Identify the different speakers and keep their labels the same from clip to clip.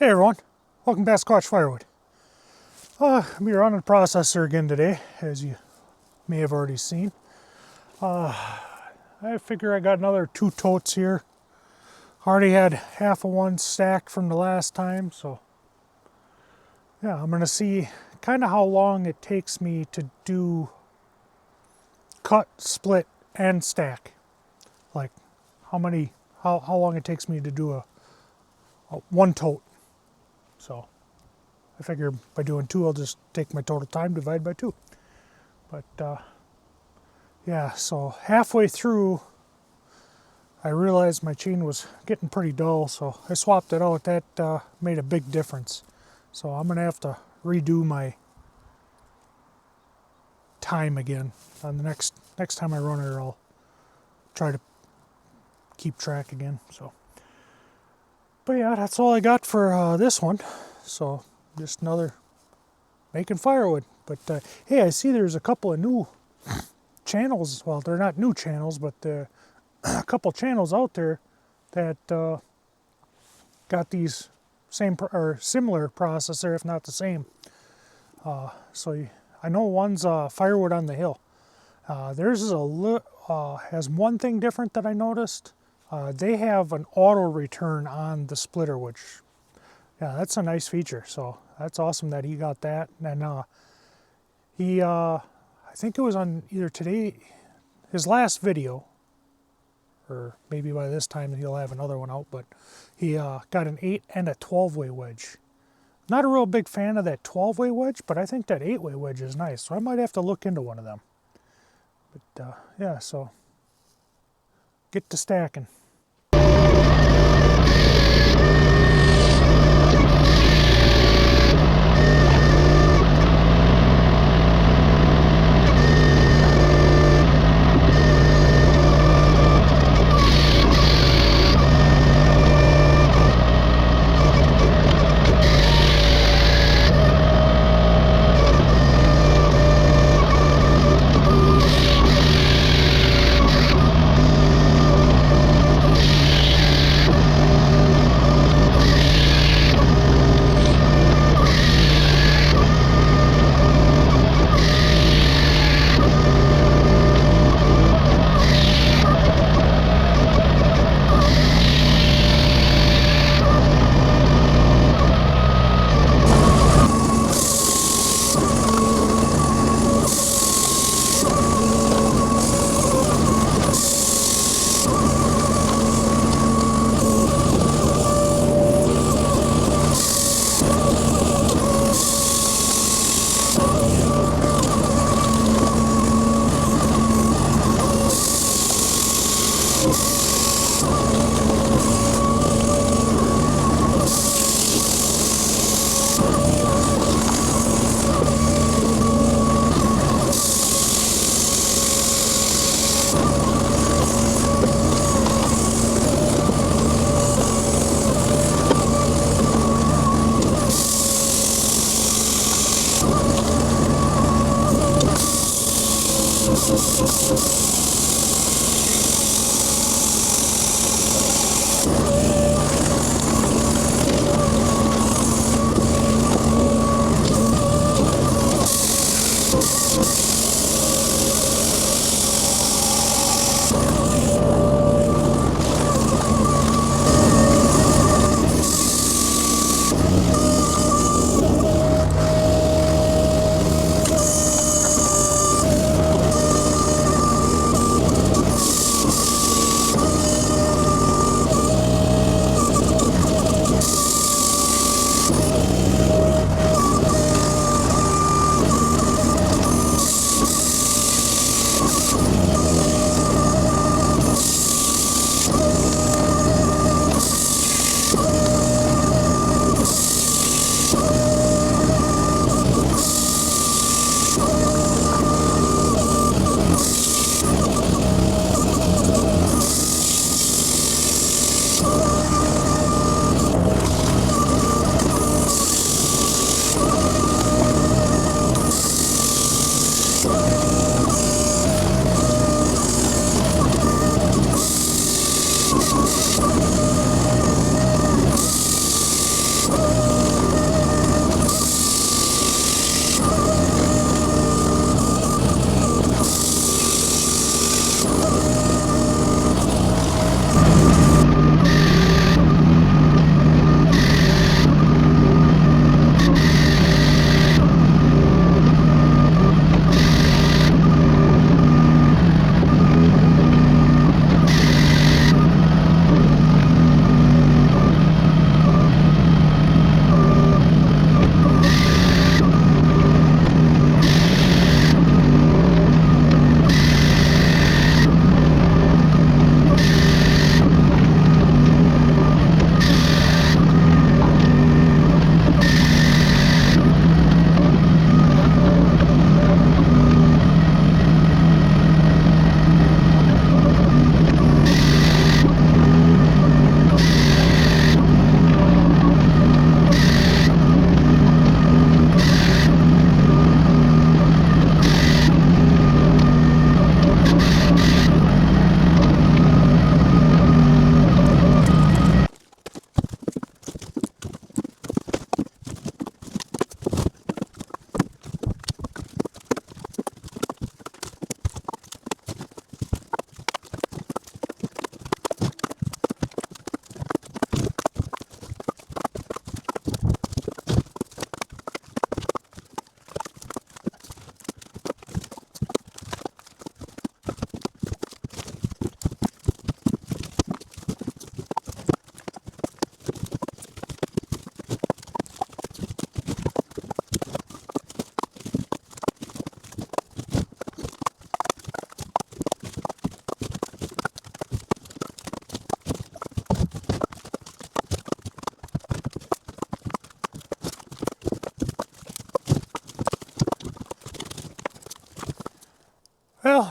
Speaker 1: Hey everyone, welcome back to Squatch Firewood. We are on the processor again today, as you may have already seen. I figure I got another 2 totes here. Already had half of one stacked from the last time, so yeah, I'm gonna see kind of how long it takes me to do cut, split, and stack. Like how long it takes me to do a one tote. So I figure by doing 2, I'll just take my total time, divide by 2. But yeah, so halfway through, I realized my chain was getting pretty dull, so I swapped it out. That made a big difference. So I'm gonna have to redo my time again. On the next time I run it, I'll try to keep track again. So, but yeah, that's all I got for this one. So just another making firewood. But hey, I see there's a couple of new channels. Well, they're not new channels, but a couple channels out there that got these same or similar processor, if not the same. So I know one's Firewood on the Hill. Theirs is has one thing different that I noticed. They have an auto return on the splitter, which yeah, that's a nice feature. So that's awesome that he got that. And he, I think it was on either today, his last video, or maybe by this time he'll have another one out, but he got an 8 and a 12-way wedge. Not a real big fan of that 12-way wedge, but I think that 8-way wedge is nice, so I might have to look into one of them. But yeah, so get to stacking.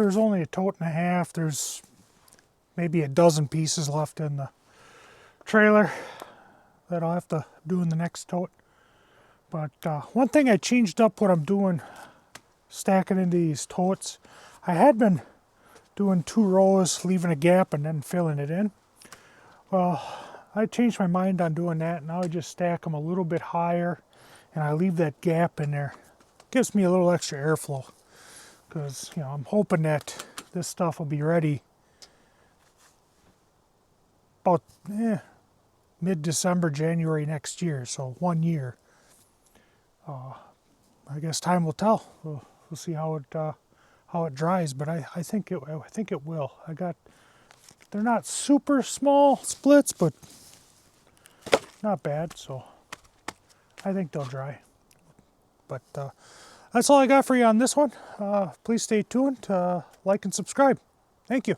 Speaker 1: there's only a tote and a half. There's maybe a dozen pieces left in the trailer that I'll have to do in the next tote. But one thing I changed up what I'm doing, stacking into these totes. I had been doing 2 rows, leaving a gap and then filling it in. Well, I changed my mind on doing that. Now I just stack them a little bit higher and I leave that gap in there. Gives me a little extra airflow, because I'm hoping that this stuff will be ready about mid-December, January next year, so 1 year. I guess time will tell. We'll see how it dries, but I think it will. They're not super small splits, but not bad, so I think they'll dry. But that's all I got for you on this one. Please stay tuned, like and subscribe. Thank you.